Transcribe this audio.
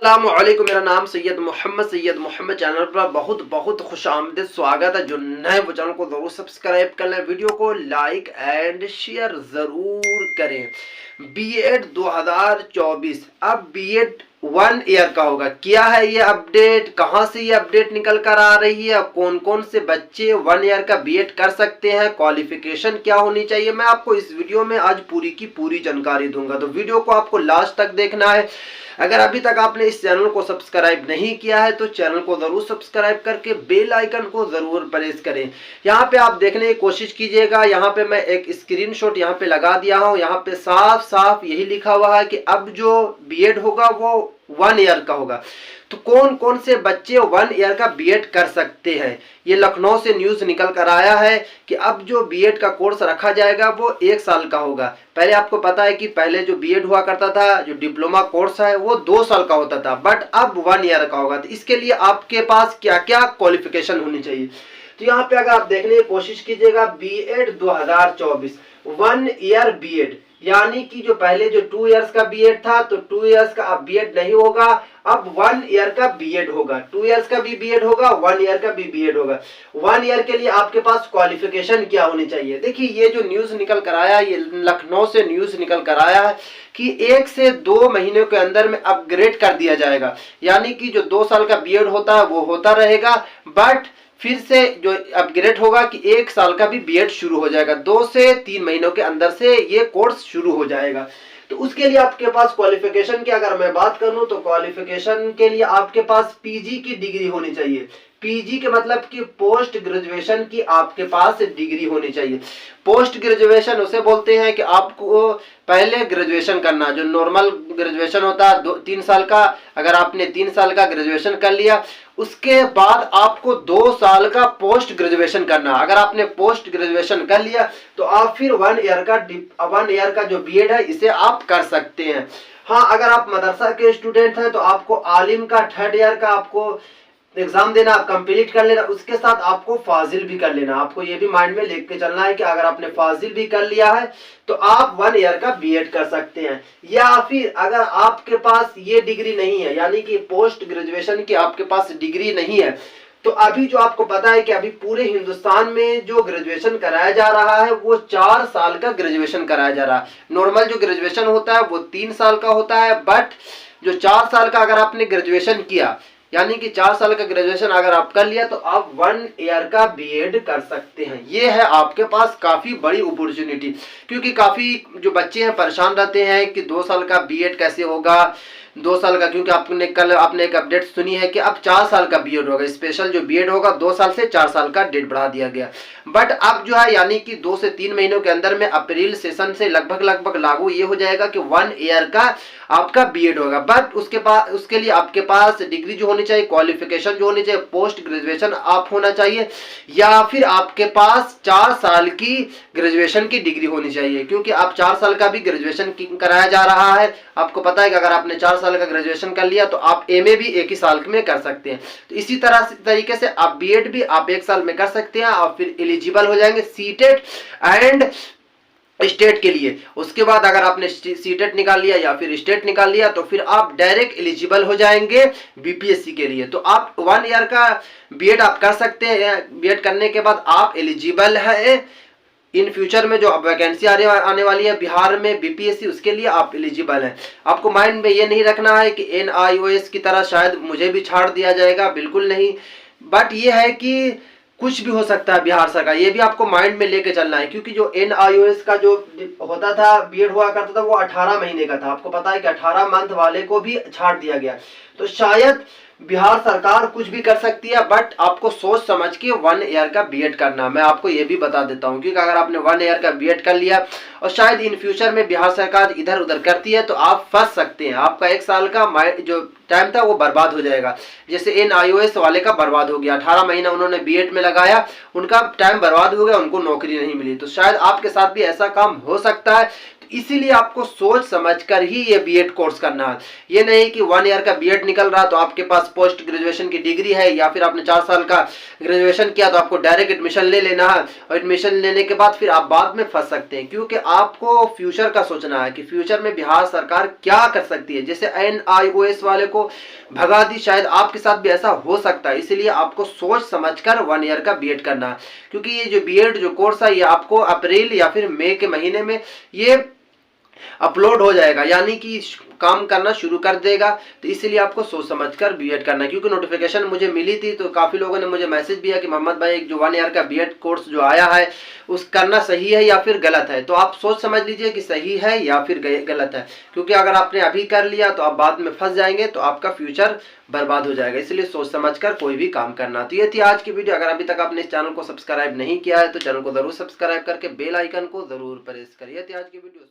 अस्सलामुअलैकुम, मेरा नाम सैयद मोहम्मद चैनल पर बहुत बहुत खुश आमदीद स्वागत है। जो नए वो चैनल को जरूर सब्सक्राइब कर लें, वीडियो को लाइक एंड शेयर जरूर करें। बीएड 2024 अब बीएड 1 ईयर का होगा। क्या है ये अपडेट, कहां से ये अपडेट निकल कर आ रही है, कौन कौन से बच्चे 1 ईयर का बीएड कर सकते हैं, क्वालिफिकेशन क्या होनी चाहिए, मैं आपको इस वीडियो में आज पूरी की पूरी जानकारी दूंगा। तो वीडियो को आपको लास्ट तक देखना है। अगर अभी तक आपने इस चैनल को सब्सक्राइब नहीं किया है तो चैनल को जरूर सब्सक्राइब करके बेल आइकन को जरूर प्रेस करें। यहाँ पे आप देखने की कोशिश कीजिएगा। यहाँ पे मैं एक स्क्रीनशॉट यहाँ पे लगा दिया हूँ। यहाँ पे साफ साफ यही लिखा हुआ है कि अब जो बीएड होगा वो 1 ईयर का होगा। तो कौन कौन से बच्चे 1 ईयर का बीएड कर सकते हैं, ये लखनऊ से न्यूज निकल कर आया है कि अब जो बीएड का कोर्स रखा जाएगा वो 1 साल का होगा। पहले आपको पता है कि पहले जो बीएड हुआ करता था, जो डिप्लोमा कोर्स है, वो 2 साल का होता था, बट अब 1 ईयर का होगा। तो इसके लिए आपके पास क्या क्या क्वालिफिकेशन होनी चाहिए, तो यहाँ पे अगर आप देखने की कोशिश कीजिएगा, बीएड 2024 1 ईयर बीएड, यानी कि जो पहले जो 2 इयर्स का बीएड था तो 2 इयर्स का अब बीएड नहीं होगा, अब 1 ईयर का बीएड होगा। 2 इयर्स का भी बीएड होगा, 1 ईयर का भी बीएड होगा। 1 ईयर के लिए आपके पास क्वालिफिकेशन क्या होनी चाहिए। देखिए, ये जो न्यूज निकल कर आया, ये लखनऊ से न्यूज निकल कर आया है कि 1 से 2 महीने के अंदर में अपग्रेड कर दिया जाएगा। यानी कि जो 2 साल का बीएड होता है वो होता रहेगा, बट फिर से जो अपग्रेड होगा कि 1 साल का भी बीएड शुरू हो जाएगा। 2 से 3 महीनों के अंदर से ये कोर्स शुरू हो जाएगा। तो उसके लिए आपके पास क्वालिफिकेशन की अगर मैं बात करूं तो क्वालिफिकेशन के लिए आपके पास पीजी की डिग्री होनी चाहिए। पीजी के मतलब कि पोस्ट ग्रेजुएशन की आपके पास डिग्री होनी चाहिए। पोस्ट ग्रेजुएशन उसे बोलते हैं कि आपको पहले ग्रेजुएशन करना, जो नॉर्मल ग्रेजुएशन होता है 3 साल का, अगर आपने 3 साल का ग्रेजुएशन कर लिया, उसके बाद आपको 2 साल का पोस्ट ग्रेजुएशन करना। अगर आपने पोस्ट ग्रेजुएशन कर लिया तो आप फिर 1 ईयर का जो बीएड है इसे आप कर सकते हैं। हाँ, अगर आप मदरसा के स्टूडेंट हैं तो आपको आलिम का 3rd ईयर का आपको एग्जाम देना, कंप्लीट कर लेना, उसके साथ आपको फाजिल भी कर लेना। आपको ये भी माइंड में लेके चलना है कि अगर आपने फाजिल भी कर लिया है तो आप 1 ईयर का बीएड कर सकते हैं। या फिर अगर आपके पास ये डिग्री नहीं है, यानी कि पोस्ट ग्रेजुएशन की आपके पास डिग्री नहीं है, तो अभी जो आपको पता है कि अभी पूरे हिंदुस्तान में जो ग्रेजुएशन कराया जा रहा है वो 4 साल का ग्रेजुएशन कराया जा रहा है। नॉर्मल जो ग्रेजुएशन होता है वो 3 साल का होता है, बट जो 4 साल का अगर आपने ग्रेजुएशन किया, यानी कि 4 साल का ग्रेजुएशन अगर आप कर लिया तो आप 1 ईयर का बीएड कर सकते हैं। ये है आपके पास काफी बड़ी अपॉर्चुनिटी, क्योंकि काफी जो बच्चे हैं परेशान रहते हैं कि 2 साल का बीएड कैसे होगा, 2 साल का, क्योंकि आपने एक अपडेट सुनी है कि अब 4 साल का बीएड होगा। स्पेशल जो बीएड होगा 2 साल से 4 साल का डेट बढ़ा दिया गया। बट अब जो है, यानी कि 2 से 3 महीनों के अंदर में अप्रैल सेशन से लगभग लागू ये हो जाएगा कि 1 ईयर का आपका बीएड होगा। बट उसके लिए आपके पास डिग्री जो होनी चाहिए, क्वालिफिकेशन जो होनी चाहिए, पोस्ट ग्रेजुएशन आप होना चाहिए, या फिर आपके पास 4 साल की ग्रेजुएशन की डिग्री होनी चाहिए, क्योंकि आप 4 साल का भी ग्रेजुएशन कराया जा रहा है। आपको पता है कि अगर आपने 4 साल का ग्रेजुएशन कर लिया तो आप एमए भी 1 ही साल में कर सकते हैं। तो इसी तरीके से आप बीएड भी आप 1 साल में कर सकते हैं और फिर एलिजिबल हो जाएंगे सीटेट एंड स्टेट के लिए। उसके बाद अगर आपने सीटेट निकाल लिया या फिर स्टेट निकाल लिया तो फिर आप डायरेक्ट एलिजिबल हो जाएंगे बीपीएससी के लिए। तो आप 1 ईयर का बीएड आप कर सकते हैं। बीएड करने के बाद आप एलिजिबल है। इन फ्यूचर में जो वैकेंसी आने वाली है बिहार में बीपीएससी, उसके लिए आप एलिजिबल हैं। आपको माइंड में ये नहीं रखना है कि एनआईओएस की तरह शायद मुझे भी छाड़ दिया जाएगा, बिल्कुल नहीं। बट ये है कि कुछ भी हो सकता है बिहार सरकार, ये भी आपको माइंड में लेके चलना है, क्योंकि जो एनआईओएस का जो होता था, बीएड हुआ करता था, वो 18 महीने का था। आपको पता है कि 18 मंथ वाले को भी छाड़ दिया गया। तो शायद बिहार सरकार कुछ भी कर सकती है, बट आपको सोच समझ के 1 ईयर का बीएड करना, मैं आपको ये भी बता देता हूँ। क्योंकि अगर आपने 1 ईयर का बीएड कर लिया और शायद इन फ्यूचर में बिहार सरकार इधर उधर करती है तो आप फंस सकते हैं। आपका 1 साल का जो टाइम था वो बर्बाद हो जाएगा, जैसे एनआईओएस वाले का बर्बाद हो गया। 18 महीना उन्होंने बीएड में लगाया, उनका टाइम बर्बाद हो गया, उनको नौकरी नहीं मिली। तो शायद आपके साथ भी ऐसा काम हो सकता है। इसीलिए आपको सोच समझकर ही ये बीएड कोर्स करना है। ये नहीं कि 1 ईयर का बीएड निकल रहा तो आपके पास पोस्ट ग्रेजुएशन की डिग्री है या फिर आपने 4 साल का ग्रेजुएशन किया तो आपको डायरेक्ट एडमिशन ले लेना है, और एडमिशन लेने के बाद फिर आप बाद में फंस सकते हैं। क्योंकि आपको फ्यूचर का सोचना है कि फ्यूचर में बिहार सरकार क्या कर सकती है। जैसे NIOS वाले को भगा दी, शायद आपके साथ भी ऐसा हो सकता है। इसलिए आपको सोच समझकर 1 ईयर का बीएड करना है। क्योंकि ये जो बीएड जो कोर्स है ये आपको अप्रैल या फिर मई के महीने में ये अपलोड हो जाएगा, यानी कि काम करना शुरू कर देगा। तो इसलिए आपको सोच समझकर बीएड करना है। क्योंकि नोटिफिकेशन मुझे मिली थी तो काफ़ी लोगों ने मुझे मैसेज दिया कि मोहम्मद भाई एक जो 1 ईयर का बीएड कोर्स जो आया है उस करना सही है या फिर गलत है। तो आप सोच समझ लीजिए कि सही है या फिर गलत है। क्योंकि अगर आपने अभी कर लिया तो आप बाद में फंस जाएंगे, तो आपका फ्यूचर बर्बाद हो जाएगा। इसलिए सोच समझकर कोई भी काम करना। तो ये थी आज की वीडियो। अगर अभी तक आपने इस चैनल को सब्सक्राइब नहीं किया है तो चैनल को जरूर सब्सक्राइब करके बेल आइकन को जरूर प्रेस करिए। थी आज की वीडियो।